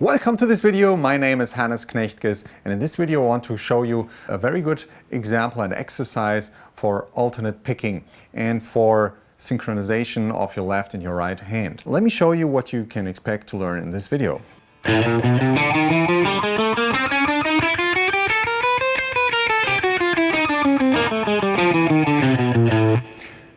Welcome to this video. My name is Hannes Knechtges, and in this video I want to show you a very good example and exercise for alternate picking and for synchronization of your left and your right hand. Let me show you what you can expect to learn in this video.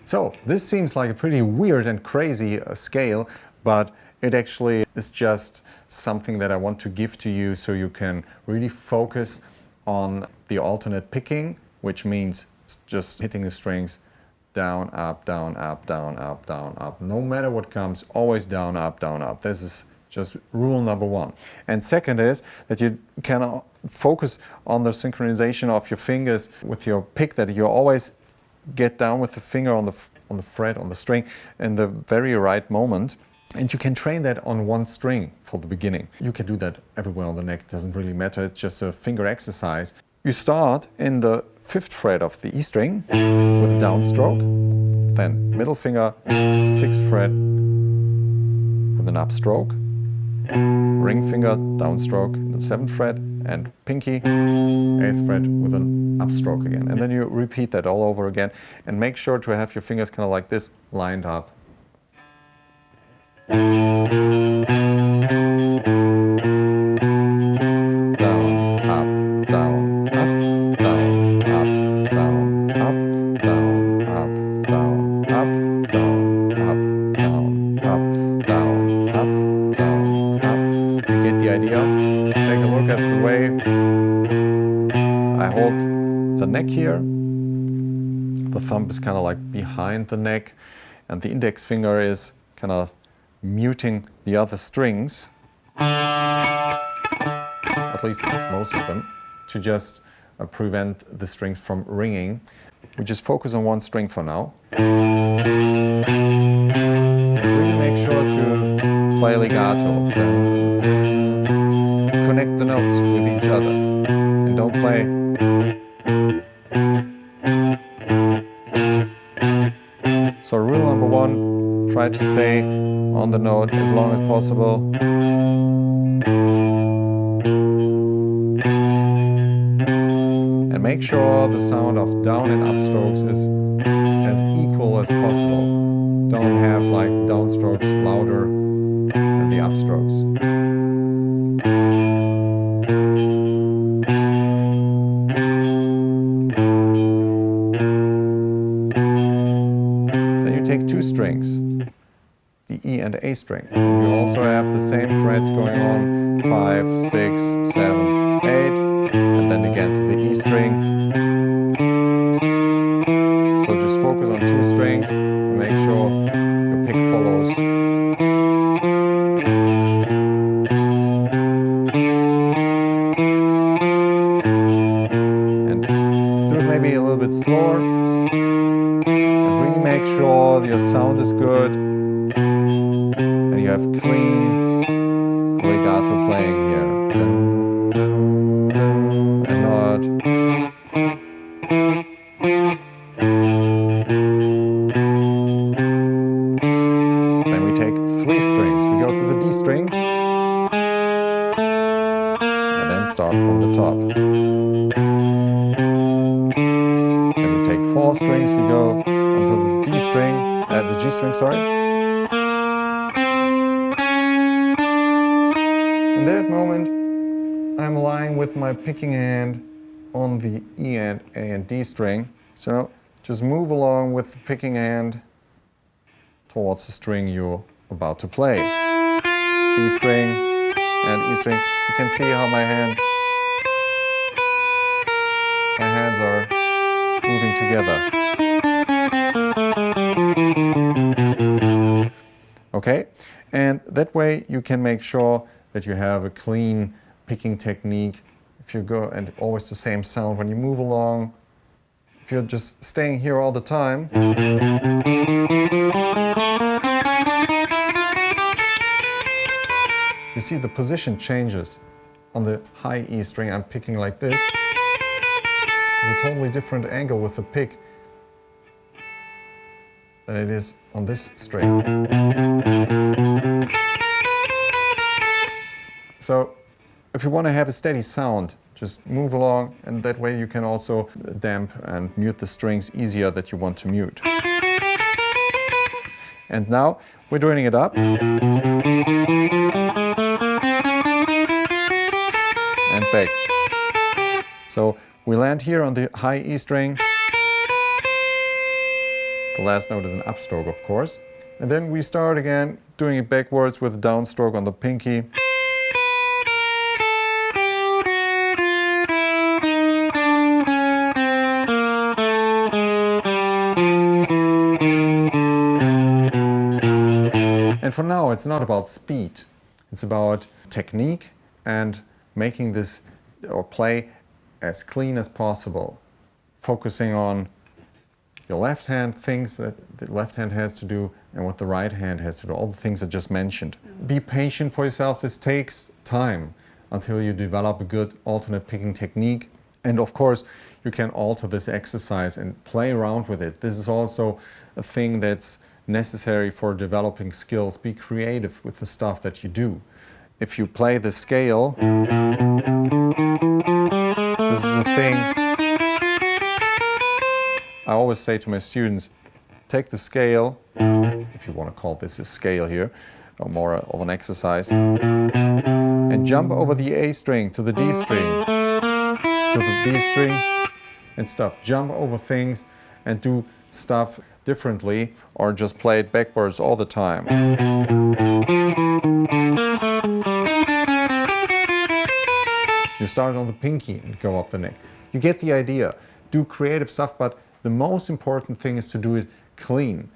So this seems like a pretty weird and crazy scale, but it actually is just something that I want to give to you so you can really focus on the alternate picking, which means just hitting the strings down, up, down, up, down, up, down, up. No matter what comes, always down, up, down, up. This is just rule number one. And second is that you can focus on the synchronization of your fingers with your pick, that you always get down with the finger on the fret, on the string, in the very right moment. And you can train that on one string for the beginning. You can do that everywhere on the neck, it doesn't really matter, it's just a finger exercise. You start in the 5th fret of the E string with a downstroke, then middle finger, 6th fret with an upstroke, ring finger, downstroke, the 7th fret, and pinky, 8th fret with an upstroke again. And then you repeat that all over again, and make sure to have your fingers kind of like this, lined up. Down, up, down, up, down, up, down, up, down, up, down, up, down, up, down, up, down, up, down, up. You get the idea? Take a look at the way I hold the neck here. The thumb is kind of like behind the neck, and the index finger is kind of muting the other strings, at least most of them, to just prevent the strings from ringing. We just focus on one string for now. And really make sure to play legato. Connect the notes with each other. And don't play. So rule number one, try to stay on the note as long as possible. And make sure the sound of down and up strokes is as equal as possible. Don't have like downstrokes louder than the upstrokes. Then you take two strings, the E and A string. You also have the same frets going on, 5, 6, 7, 8, and then again to the E string. So just focus on two strings and make sure your pick follows. And do it maybe a little bit slower, and really make sure your sound is good. You have clean legato playing here. Dun, dun, dun, and not. Then we take 3 strings. We go to the D string and then start from the top. Then we take 4 strings. We go onto the D string, the G string, sorry. In that moment, I'm lying with my picking hand on the E and A and D string. So just move along with the picking hand towards the string you're about to play. B string and E string. You can see how my hands are moving together. Okay? And that way you can make sure that you have a clean picking technique. If you go, and always the same sound when you move along, if you're just staying here all the time, you see the position changes. On the high E string I'm picking like this. It's a totally different angle with the pick than it is on this string. So if you want to have a steady sound, just move along, and that way you can also damp and mute the strings easier that you want to mute. And now we're doing it up. And back. So we land here on the high E string. The last note is an upstroke, of course. And then we start again doing it backwards with a downstroke on the pinky. And for now, it's not about speed. It's about technique and making this or play as clean as possible. Focusing on your left hand, things that the left hand has to do and what the right hand has to do, all the things I just mentioned. Be patient for yourself. This takes time until you develop a good alternate picking technique. And of course, you can alter this exercise and play around with it. This is also a thing that's necessary for developing skills. Be creative with the stuff that you do. If you play the scale, this is a thing I always say to my students, take the scale, if you want to call this a scale here, or more of an exercise, and jump over the A string to the D string, to the B string, and stuff. Jump over things and do stuff differently, or just play it backwards all the time. You start on the pinky and go up the neck. You get the idea. Do creative stuff, but the most important thing is to do it clean.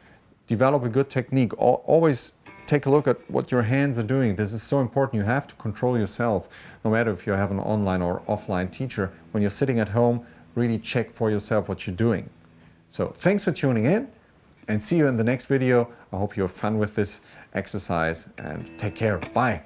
Develop a good technique. Always take a look at what your hands are doing. This is so important. You have to control yourself, no matter if you have an online or offline teacher. When you're sitting at home, really check for yourself what you're doing. So thanks for tuning in, and see you in the next video. I hope you have fun with this exercise, and take care. Bye.